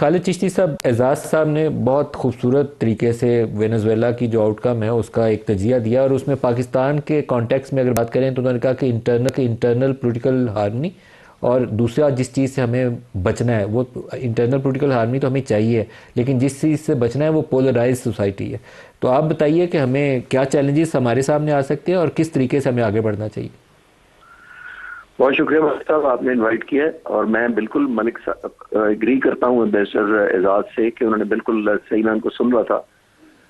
खालिद चिश्ती साहब, एजाज साहब ने बहुत खूबसूरत तरीके से वेनेजुएला की जो आउटकम है उसका एक तजिया दिया, और उसमें पाकिस्तान के कॉन्टेक्स्ट में अगर बात करें तो उन्होंने कहा कि इंटरनल पॉलिटिकल हार्मनी, और दूसरा जिस चीज़ से हमें बचना है वो इंटरनल पॉलिटिकल हार्मनी तो हमें चाहिए, लेकिन जिस चीज़ से बचना है वो पोलराइज सोसाइटी है। तो आप बताइए कि हमें क्या चैलेंजेस हमारे सामने आ सकते हैं और किस तरीके से हमें आगे बढ़ना चाहिए। बहुत शुक्रिया मलिक साहब, आपने इनवाइट किया है। और मैं बिल्कुल मलिक साहब एग्री करता हूँ एम्बेसडर एजाज से कि उन्होंने बिल्कुल सही, मैं उनको सुन रहा था।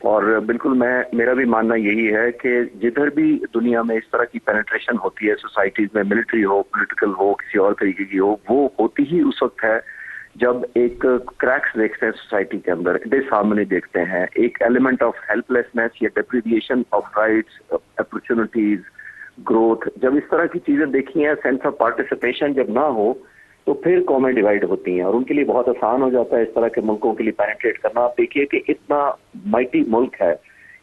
और बिल्कुल मेरा भी मानना यही है कि जिधर भी दुनिया में इस तरह की पेनिट्रेशन होती है सोसाइटीज में, मिलिट्री हो, पॉलिटिकल हो, किसी और तरीके की हो, वो होती ही उस वक्त है जब एक क्रैक्स देखते हैं सोसाइटी के अंदर, डिसहार्मनी देखते हैं, एक एलिमेंट ऑफ हेल्पलेसनेस या डिप्रीविएशन ऑफ राइट्स, अपॉर्चुनिटीज, ग्रोथ, जब इस तरह की चीजें देखी हैं, सेंस ऑफ पार्टिसिपेशन जब ना हो, तो फिर कौमें डिवाइड होती हैं और उनके लिए बहुत आसान हो जाता है इस तरह के मुल्कों के लिए पेनिट्रेट करना। आप देखिए कि इतना माइटी मुल्क है,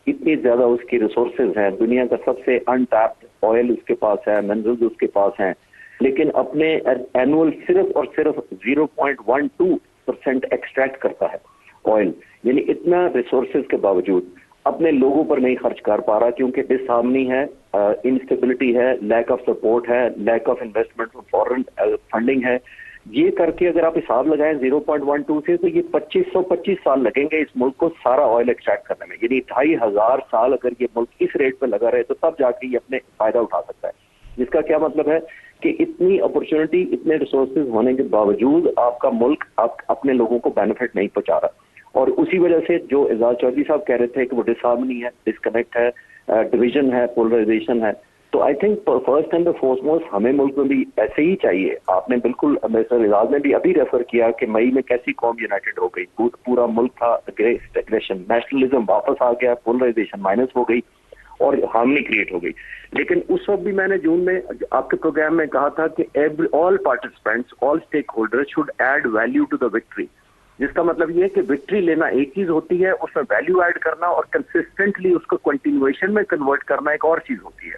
इतनी ज्यादा उसकी रिसोर्सेज हैं, दुनिया का सबसे अनटैप्ड ऑयल उसके पास है, मिनरल्स उसके पास हैं, लेकिन अपने एनुअल सिर्फ और सिर्फ 0.12% एक्सट्रैक्ट करता है ऑयल। यानी इतना रिसोर्सेज के बावजूद अपने लोगों पर नहीं खर्च कर पा रहा, क्योंकि डिसहार्मनी है, इंस्टेबिलिटी है, लैक ऑफ सपोर्ट है, lack of investment foreign funding है। ये करके अगर आप हिसाब लगाएं 0.12 से, तो ये 2525 साल लगेंगे इस मुल्क को सारा ऑयल एक्सट्रैक्ट करने में। यानी 2500 साल अगर ये मुल्क इस रेट पे लगा रहे तो तब जाके ये अपने फायदा उठा सकता है। जिसका क्या मतलब है कि इतनी अपॉर्चुनिटी, इतने रिसोर्सेज होने के बावजूद आपका मुल्क अपने लोगों को बेनिफिट नहीं पहुंचा रहा। और उसी वजह से जो एजाज चौधरी साहब कह रहे थे कि वो डिसहार्मनी है, डिस्कनेक्ट है, डिवीजन है, पोलराइजेशन है, तो I think first and foremost हमें मुल्क में भी ऐसे ही चाहिए। आपने बिल्कुल, मिस्टर एजाज ने भी अभी रेफर किया कि मई में कैसी कौम यूनाइटेड हो गई, पूरा मुल्क था एग्रेशन, नेशनलिज्म वापस आ गया, पोलराइजेशन माइनस हो गई और हार्मनी क्रिएट हो गई। लेकिन उस वक्त भी मैंने जून में आपके प्रोग्राम में कहा था कि all participants, all stakeholders should add value to the victory. जिसका मतलब ये है कि विक्ट्री लेना एक चीज होती है, उसमें वैल्यू ऐड करना और कंसिस्टेंटली उसको कंटिन्यूएशन में कन्वर्ट करना एक और चीज होती है।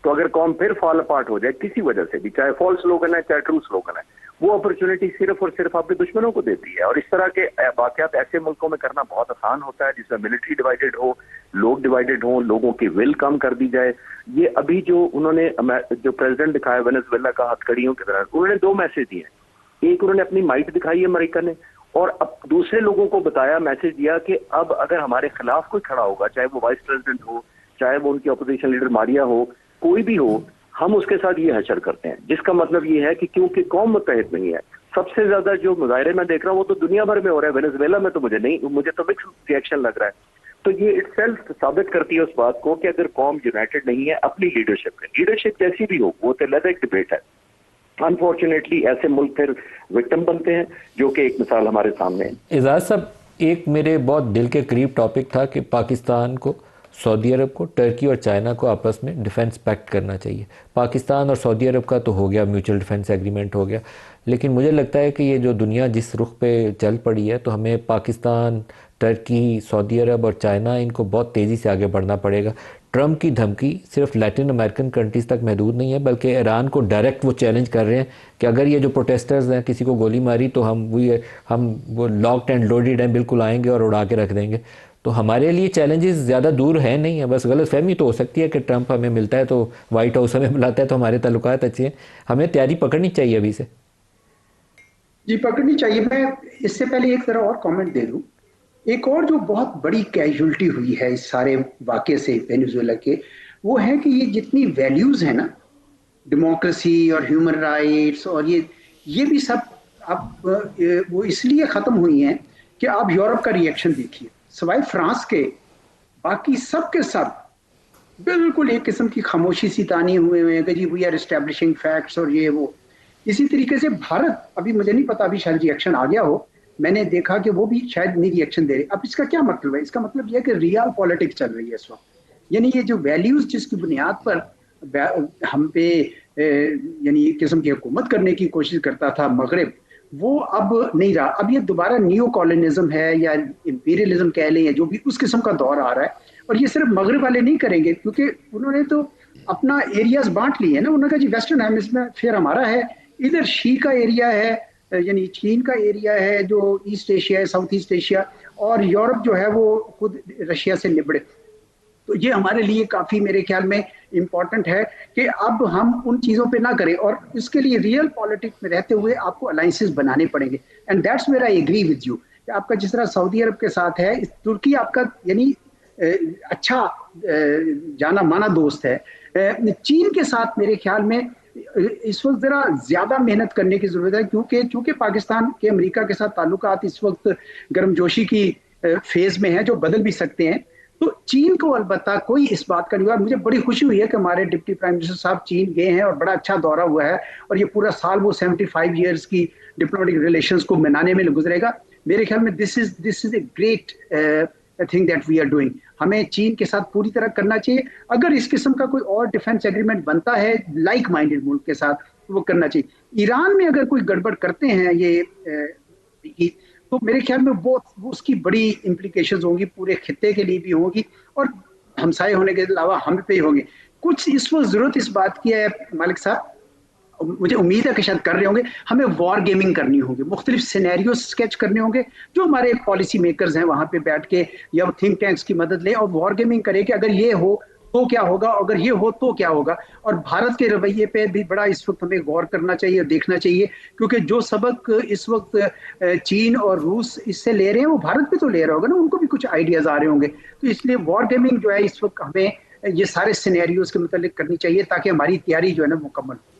तो अगर कौम फिर फॉल अपार्ट हो जाए किसी वजह से भी, चाहे फॉल्स स्लोगन है चाहे ट्रू स्लोगन है, वो अपॉर्चुनिटी सिर्फ और सिर्फ आपके दुश्मनों को देती है। और इस तरह के वाकयात ऐसे मुल्कों में करना बहुत आसान होता है जिसमें मिलिट्री डिवाइडेड हो, लोग डिवाइडेड हो, लोगों की विल कम कर दी जाए। ये अभी जो उन्होंने जो प्रेसिडेंट दिखाया वेनेजुएला का हथकड़ियों की तरह, उन्होंने दो मैसेज दिए। एक, उन्होंने अपनी माइट दिखाई है अमेरिका ने, और अब दूसरे लोगों को बताया, मैसेज दिया कि अब अगर हमारे खिलाफ कोई खड़ा होगा, चाहे वो वाइस प्रेसिडेंट हो, चाहे वो उनकी अपोजिशन लीडर मारिया हो, कोई भी हो, हम उसके साथ ये हशर करते हैं। जिसका मतलब ये है कि क्योंकि कौम मुत्तहिद नहीं है। सबसे ज्यादा जो मुजाहरे मैं देख रहा हूँ वो तो दुनिया भर में हो रहा है, वेनेजुएला में तो मुझे तो मिक्स रिएक्शन लग रहा है। तो ये इटसेल्फ साबित करती है उस बात को कि अगर कौम यूनाइटेड नहीं है अपनी लीडरशिप जैसी भी हो, वो तो अलग एक डिबेट है। अनफॉर्चुनेटली ऐसे मुल्क फिर विक्टिम बनते हैं, जो कि एक मिसाल हमारे सामने है। एजाज साहब, एक मेरे बहुत दिल के करीब टॉपिक था कि पाकिस्तान को, सऊदी अरब को, टर्की और चाइना को आपस में डिफेंस पैक्ट करना चाहिए। पाकिस्तान और सऊदी अरब का तो हो गया, म्यूचुअल डिफेंस एग्रीमेंट हो गया, लेकिन मुझे लगता है कि ये जो दुनिया जिस रुख पे चल पड़ी है, तो हमें पाकिस्तान, टर्की, सऊदी अरब और चाइना, इनको बहुत तेज़ी से आगे बढ़ना पड़ेगा। ट्रंप की धमकी सिर्फ लैटिन अमेरिकन कंट्रीज़ तक महदूद नहीं है, बल्कि ईरान को डायरेक्ट वो चैलेंज कर रहे हैं कि अगर ये जो प्रोटेस्टर्स हैं किसी को गोली मारी तो हम वो लॉक्ड एंड लोडेड हैं, बिल्कुल आएंगे और उड़ा के रख देंगे। तो हमारे लिए चैलेंजेस ज़्यादा दूर है नहीं है, बस गलत फहमी तो हो सकती है कि ट्रंप हमें मिलता है तो वाइट हाउस हमें बुलाता है तो हमारे ताल्लुकात अच्छे हैं। हमें तैयारी पकड़नी चाहिए अभी से। जी, पकड़नी चाहिए। मैं इससे पहले एक तरह और कमेंट दे दूं। एक और जो बहुत बड़ी कैजुअलिटी हुई है इस सारे वाकये से वेनेजुएला के, वो है कि ये जितनी वैल्यूज है ना, डेमोक्रेसी और ह्यूमन राइट्स, और ये भी सब अब वो इसलिए खत्म हुई हैं कि आप यूरोप का रिएक्शन देखिए। सवाए फ्रांस के बाकी सब के सब बिल्कुल एक किस्म की खामोशी सी तानी हुए हैं कि जी वी आर एस्टैब्लिशिंग फैक्ट्स और ये वो। इसी तरीके से भारत, अभी मुझे नहीं पता, अभी शायद रिएक्शन आ गया हो, मैंने देखा कि वो भी शायद नहीं रिएक्शन दे रहे। अब इसका क्या मतलब है? इसका मतलब यह है कि रियल पॉलिटिक्स चल रही है इस वक्त। यानी ये जो वैल्यूज जिसकी बुनियाद पर हम पे यानी एक किस्म की हुकूमत करने की कोशिश करता था मगरिब, वो अब नहीं रहा। अब ये दोबारा न्यू कॉलोनिज्म है या इंपीरियलिज्म कह लें, या जो भी उस किस्म का दौर आ रहा है। और ये सिर्फ मगरिब वाले नहीं करेंगे, क्योंकि उन्होंने तो अपना एरियाज बांट लिए हैं ना। उन्होंने कहा जी वेस्टर्न हेमिस्फीयर हमारा है, इधर शी का एरिया है, यानी चीन का एरिया है जो ईस्ट एशिया है, साउथ ईस्ट एशिया, और यूरोप जो है वो खुद रशिया से निबड़े। तो ये हमारे लिए काफी मेरे ख्याल में इम्पोर्टेंट है कि अब हम उन चीजों पे ना करें, और इसके लिए रियल पॉलिटिक्स में रहते हुए आपको अलायंसेस बनाने पड़ेंगे। And that's where I agree with you. आपका जिस तरह सऊदी अरब के साथ है, तुर्की आपका यानी अच्छा जाना माना दोस्त है। चीन के साथ मेरे ख्याल में इस वक्त जरा ज्यादा मेहनत करने की जरूरत है, क्योंकि चूंकि पाकिस्तान के अमेरिका के साथ ताल्लुकात इस वक्त गर्मजोशी की फेज में है, जो बदल भी सकते हैं। तो चीन को अलबत्ता कोई इस बात का नहीं हुआ। मुझे बड़ी खुशी हुई है कि हमारे डिप्टी प्राइम मिनिस्टर साहब चीन गए हैं और बड़ा अच्छा दौरा हुआ है, और ये पूरा साल वो 75 ईयर्स की डिप्लोमेटिक रिलेशंस को मनाने में गुजरेगा। मेरे ख्याल में this is a great thing that we are doing. हमें चीन के साथ पूरी तरह करना चाहिए। अगर इस किस्म का कोई और डिफेंस एग्रीमेंट बनता है लाइक माइंडेड मुल्क के साथ, तो वो करना चाहिए। ईरान में अगर कोई गड़बड़ करते हैं ये तो मेरे ख्याल में वो उसकी बड़ी इम्प्लीकेशंस होंगी, पूरे खित्ते के लिए भी होगी, और हमसाए होने के अलावा हम पे ही होंगे। कुछ इस वक्त जरूरत इस बात की है मालिक साहब, मुझे उम्मीद है कि शायद कर रहे होंगे, हमें वॉर गेमिंग करनी होगी, मुख्तलिफ सिनेरियो स्केच करने होंगे, जो हमारे पॉलिसी मेकर्स हैं वहां पे बैठ के या थिंक टैंक्स की मदद लें और वॉर गेमिंग करें कि अगर ये हो तो क्या होगा, अगर ये हो तो क्या होगा। और भारत के रवैये पे भी बड़ा इस वक्त हमें गौर करना चाहिए, देखना चाहिए, क्योंकि जो सबक इस वक्त चीन और रूस इससे ले रहे हैं वो भारत भी तो ले रहा होगा ना, उनको भी कुछ आइडियाज आ रहे होंगे। तो इसलिए वॉर गेमिंग जो है इस वक्त हमें ये सारे सिनेरियोज के मतलब करनी चाहिए, ताकि हमारी तैयारी जो है ना मुकम्मल हो।